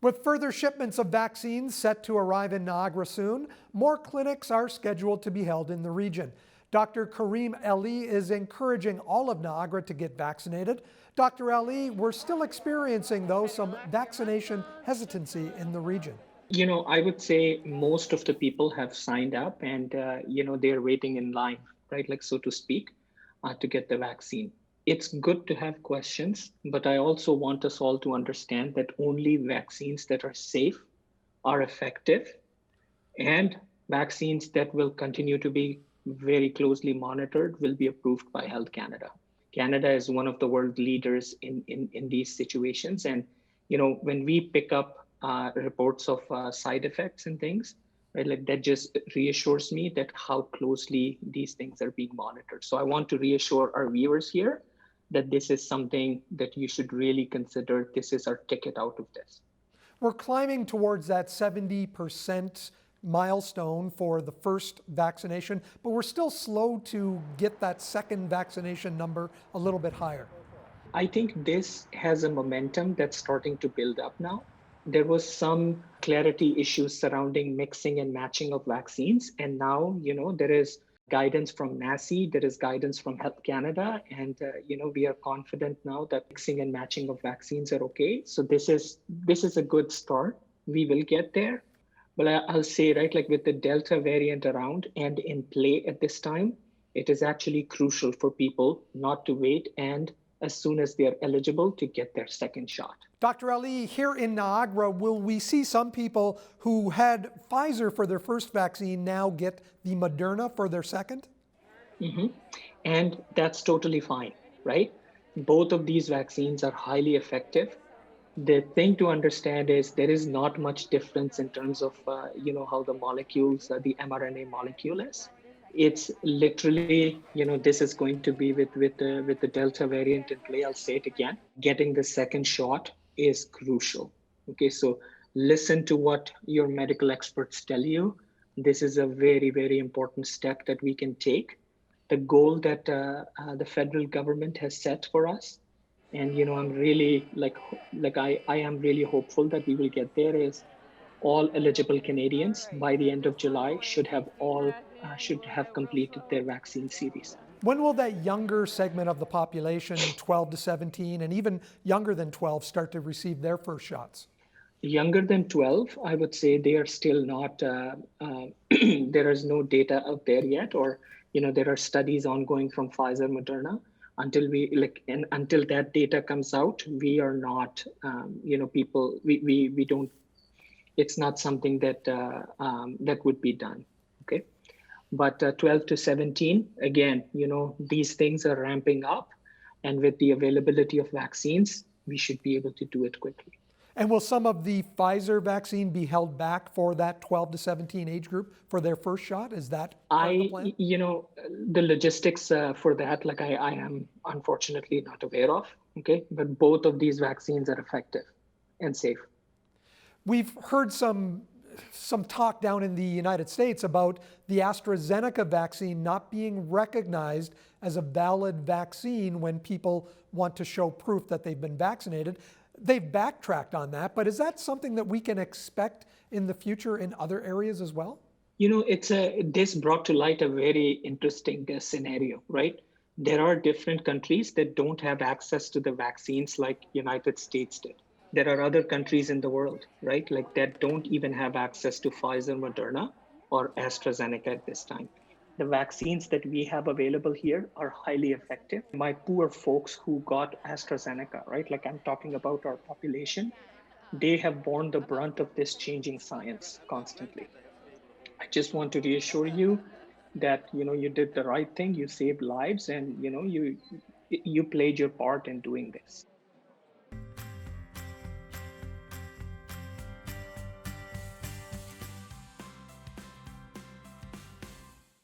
With further shipments of vaccines set to arrive in Niagara soon, more clinics are scheduled to be held in the region. Dr. Karim Ali is encouraging all of Niagara to get vaccinated. Dr. Ali, we're still experiencing, though, some vaccination hesitancy in the region. I would say most of the people have signed up and, they're waiting in line, right? Like, so to speak, to get the vaccine. It's good to have questions, but I also want us all to understand that only vaccines that are safe are effective and vaccines that will continue to be very closely monitored will be approved by Health Canada. Canada is one of the world leaders in these situations. And, when we pick up reports of side effects and things, right, like that just reassures me that how closely these things are being monitored. So I want to reassure our viewers here that this is something that you should really consider. This is our ticket out of this. We're climbing towards that 70% milestone for the first vaccination, but we're still slow to get that second vaccination number a little bit higher. I think this has a momentum that's starting to build up now. There was some clarity issues surrounding mixing and matching of vaccines. And now, there is guidance from NACI, there is guidance from Health Canada, and, we are confident now that mixing and matching of vaccines are okay. So this is a good start. We will get there. But I'll say, right, like with the Delta variant around and in play at this time, it is actually crucial for people not to wait and as soon as they are eligible to get their second shot. Dr. Ali, here in Niagara, will we see some people who had Pfizer for their first vaccine now get the Moderna for their second? Mm-hmm. And that's totally fine, right? Both of these vaccines are highly effective. The thing to understand is there is not much difference in terms of how the molecules, the mRNA molecule is. It's literally, this is going to be with the Delta variant in play. I'll say it again. Getting the second shot is crucial. Okay, so listen to what your medical experts tell you. This is a very, very important step that we can take. The goal that the federal government has set for us, and I'm really I am really hopeful that we will get there, is all eligible Canadians by the end of July should have completed their vaccine series. When will that younger segment of the population, 12 to 17, and even younger than 12, start to receive their first shots? Younger than 12, I would say they are still not, there is no data out there yet, or, there are studies ongoing from Pfizer, Moderna. Until that data comes out, we are not, we don't, it's not something that that would be done. Okay. But 12 to 17, again, these things are ramping up, and with the availability of vaccines, we should be able to do it quickly. And will some of the Pfizer vaccine be held back for that 12 to 17 age group for their first shot? Is that part of the plan? The logistics for that, I am unfortunately not aware of. Okay, but both of these vaccines are effective and safe. We've heard some talk down in the United States about the AstraZeneca vaccine not being recognized as a valid vaccine when people want to show proof that they've been vaccinated. They've backtracked on that, but is that something that we can expect in the future in other areas as well? This brought to light a very interesting scenario, right? There are different countries that don't have access to the vaccines like United States did. There are other countries in the world, right, like that don't even have access to Pfizer, Moderna, or AstraZeneca at this time. The vaccines that we have available here are highly effective. My poor folks who got AstraZeneca, right, like I'm talking about our population, they have borne the brunt of this changing science constantly. I just want to reassure you that, you did the right thing, you saved lives, and, you played your part in doing this.